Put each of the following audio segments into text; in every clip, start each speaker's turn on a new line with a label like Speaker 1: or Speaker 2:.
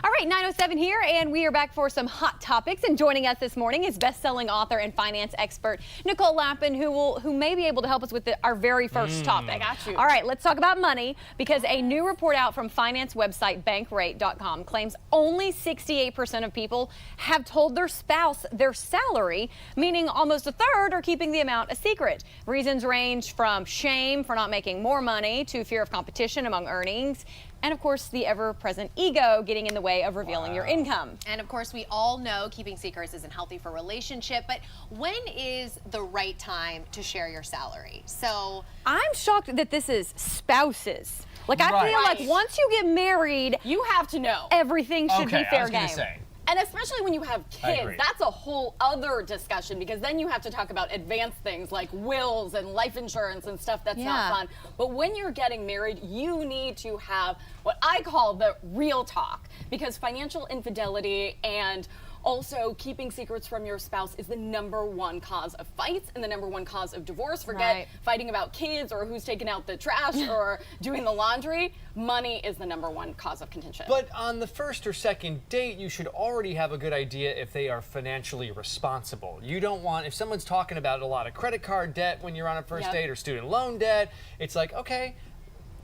Speaker 1: All right, 9:07 here, and we are back for some hot topics. And joining us this morning is best-selling author and finance expert Nicole Lapin, who may be able to help us with our very first topic.
Speaker 2: I got you.
Speaker 1: All right, let's talk about money, because a new report out from finance website bankrate.com claims only 68% of people have told their spouse their salary, meaning almost a third are keeping the amount a secret. Reasons range from shame for not making more money to fear of competition among earnings, and of course the ever-present ego getting in the way of revealing your income.
Speaker 2: And of course we all know keeping secrets isn't healthy for a relationship, but when is the right time to share your salary? So
Speaker 1: I'm shocked that this is spouses. Like, I
Speaker 3: Right.
Speaker 1: feel like once you get married,
Speaker 2: you have to know.
Speaker 1: everything should be fair game.
Speaker 4: And especially when you have
Speaker 3: I
Speaker 4: kids,
Speaker 3: agree.
Speaker 4: that's a whole other discussion, because then you have to talk about advanced things like wills and life insurance and stuff that's not fun. But when you're getting married, you need to have what I call the real talk, because financial infidelity and also keeping secrets from your spouse is the #1 cause of fights and the #1 cause of divorce. Forget fighting about kids or who's taking out the trash or doing the laundry. Money is the #1 cause of contention.
Speaker 3: But on the first or second date, you should already have a good idea if they are financially responsible. You don't want, if someone's talking about a lot of credit card debt when you're on a first date or student loan debt, it's like, okay,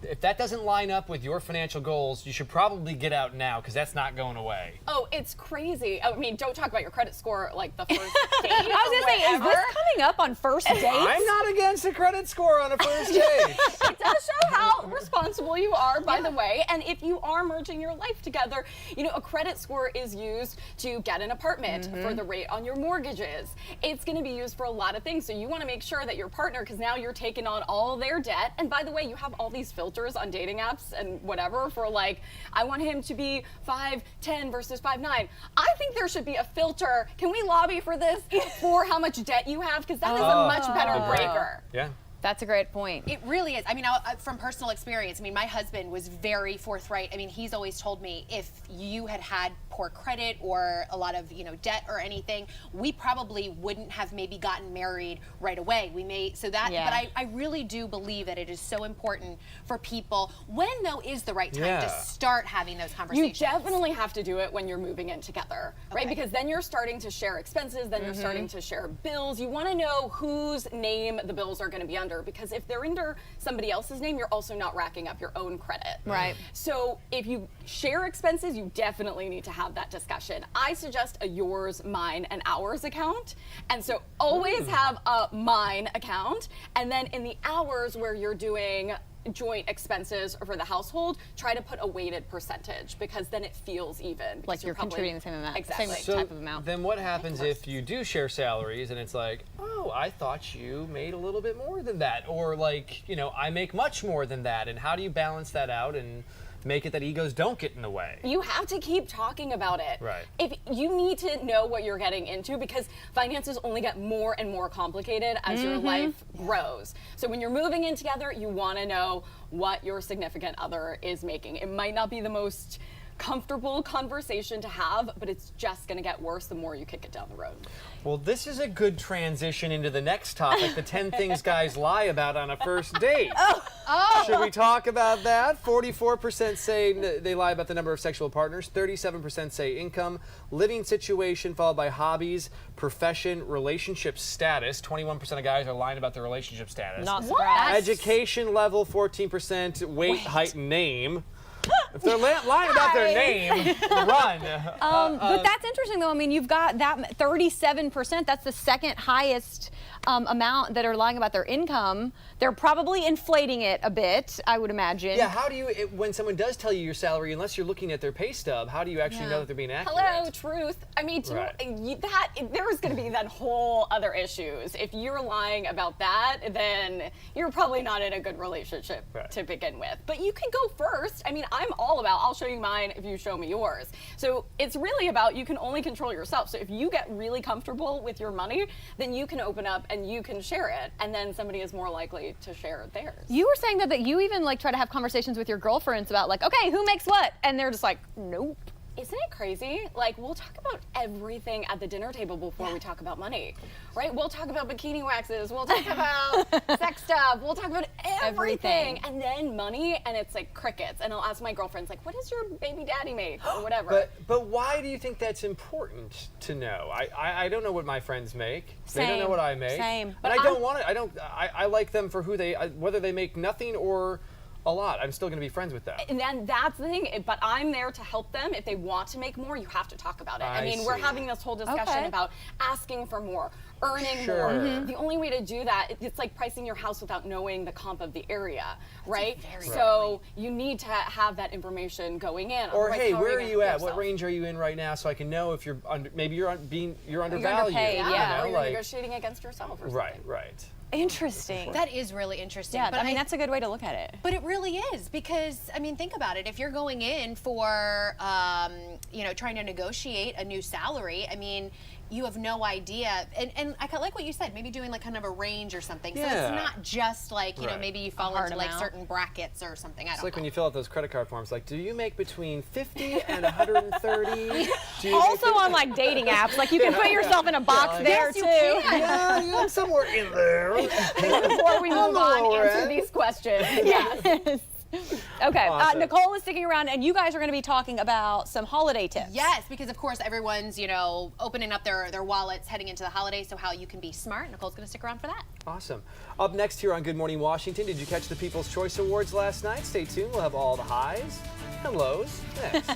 Speaker 3: if that doesn't line up with your financial goals, you should probably get out now, because that's not going away.
Speaker 4: Oh, it's crazy. I mean, don't talk about your credit score like the first date.
Speaker 1: I was gonna say, is this coming up on first dates?
Speaker 3: I'm not against a credit score on a first date.
Speaker 4: It does show how responsible you are, by the way. And if you are merging your life together, you know, a credit score is used to get an apartment, for the rate on your mortgages. It's going to be used for a lot of things. So you want to make sure that your partner, because now you're taking on all their debt. And by the way, you have all these filters on dating apps and whatever for, like, I want him to be 5'10" versus 5'9". I think there should be a filter. Can we lobby for this for how much debt you have? Because that is a much better breaker.
Speaker 3: Yeah.
Speaker 1: That's a great point.
Speaker 2: it really is. I mean, from personal experience, I mean, my husband was very forthright. I mean, he's always told me, if you had had poor credit or a lot of, you know, debt or anything, we probably wouldn't have maybe gotten married right away. We may, so that, but I really do believe that it is so important for people. When, though, is the right time to start having those conversations?
Speaker 4: You definitely have to do it when you're moving in together, right? Because then you're starting to share expenses, then you're starting to share bills. You want to know whose name the bills are going to be under, because if they're under somebody else's name, you're also not racking up your own credit.
Speaker 1: Right.
Speaker 4: So if you share expenses, you definitely need to have that discussion. I suggest a yours, mine, and ours account. And so always have a mine account. And then in the hours where you're doing joint expenses for the household, try to put a weighted percentage, because then it feels even.
Speaker 1: Like you're contributing the same amount,
Speaker 4: Exactly.
Speaker 1: same type of amount.
Speaker 3: Then what happens if you do share salaries and it's like, oh, I thought you made a little bit more than that, or like, you know, I make much more than that, and how do you balance that out and make it that egos don't get in the way?
Speaker 4: You have to keep talking about it.
Speaker 3: Right.
Speaker 4: If you need to know what you're getting into, because finances only get more and more complicated as your life grows. So when you're moving in together, you want to know what your significant other is making. It might not be the most comfortable conversation to have, but it's just going to get worse the more you kick it down the road.
Speaker 3: Well, this is a good transition into the next topic, the 10 things guys lie about on a first date. Should we talk about that? 44% say they lie about the number of sexual partners, 37% say income, living situation, followed by hobbies, profession, relationship status. 21% of guys are lying about their relationship status.
Speaker 1: Not surprised.
Speaker 3: Education level, 14%, weight, height, and name. If they're lying about their name, run.
Speaker 1: But that's interesting, though. I mean, you've got that 37%. That's the second highest amount that are lying about their income. They're probably inflating it a bit, I would imagine.
Speaker 3: Yeah, how do you, when someone does tell you your salary, unless you're looking at their pay stub, how do you actually know that they're being accurate?
Speaker 4: Hello, truth. I mean, there's going to be that whole other issues. If you're lying about that, then you're probably not in a good relationship to begin with. But you can go first. I mean, I'm all about, I'll show you mine if you show me yours. So it's really about, you can only control yourself. So if you get really comfortable with your money, then you can open up and you can share it. And then somebody is more likely to share theirs.
Speaker 1: You were saying that you even like try to have conversations with your girlfriends about like, okay, who makes what? And they're just like, nope.
Speaker 4: isn't it crazy? Like, we'll talk about everything at the dinner table before we talk about money, right? We'll talk about bikini waxes, we'll talk about sex stuff, we'll talk about everything. And then money, and it's like crickets. And I'll ask my girlfriends, like, what does your baby daddy make, or whatever.
Speaker 3: But why do you think that's important to know? I don't know what my friends make. They don't know
Speaker 1: Same.
Speaker 3: what I make.
Speaker 1: Same.
Speaker 3: But I don't want it. I like them for who they, whether they make nothing or a lot. I'm still going to be friends with them.
Speaker 4: And then that's the thing, but I'm there to help them. If they want to make more, you have to talk about it. I mean, we're
Speaker 3: see.
Speaker 4: having this whole discussion about asking for more, earning more.
Speaker 3: Sure.
Speaker 4: The only way to do that, it's like pricing your house without knowing the comp of the area, right?
Speaker 2: very
Speaker 4: So you need to have that information going in.
Speaker 3: Or
Speaker 4: otherwise,
Speaker 3: hey,
Speaker 4: how
Speaker 3: where are
Speaker 4: gonna
Speaker 3: you
Speaker 4: help
Speaker 3: at? What
Speaker 4: yourself?
Speaker 3: range are you in right now, so I can know if you're maybe you're undervalued.
Speaker 1: underpaid,
Speaker 3: you
Speaker 1: yeah.
Speaker 3: know,
Speaker 4: Or you're
Speaker 3: like,
Speaker 4: negotiating against yourself or something.
Speaker 3: right.
Speaker 1: Interesting.
Speaker 2: That is really interesting.
Speaker 1: Yeah,
Speaker 2: but
Speaker 1: I mean, that's a good way to look at it.
Speaker 2: But it really is, because I mean, think about it. If you're going in for, trying to negotiate a new salary, I mean, you have no idea. And I like what you said, maybe doing like kind of a range or something. So
Speaker 3: Yeah.
Speaker 2: it's not just like,
Speaker 3: Right.
Speaker 2: maybe you fall
Speaker 1: hard
Speaker 2: into like
Speaker 1: amount.
Speaker 2: certain brackets or something. I
Speaker 3: It's
Speaker 2: don't
Speaker 3: like
Speaker 2: know.
Speaker 3: when you fill out those credit card forms, like, do you make between 50 and 130? Do you
Speaker 1: Also
Speaker 3: make
Speaker 1: on like dating apps, like you can put yourself in a box there
Speaker 2: Yes, you
Speaker 1: too.
Speaker 2: can.
Speaker 3: yeah, I'm somewhere in there.
Speaker 4: Before we move on,
Speaker 3: lower
Speaker 4: answer
Speaker 3: end.
Speaker 4: these questions.
Speaker 1: Yes. Okay,
Speaker 3: Awesome.
Speaker 1: Nicole is sticking around, and you guys are going to be talking about some holiday tips.
Speaker 2: Yes, because of course everyone's, opening up their wallets heading into the holidays, so how you can be smart. Nicole's going to stick around for that.
Speaker 3: Awesome. Up next here on Good Morning Washington, did you catch the People's Choice Awards last night? Stay tuned. We'll have all the highs and lows next.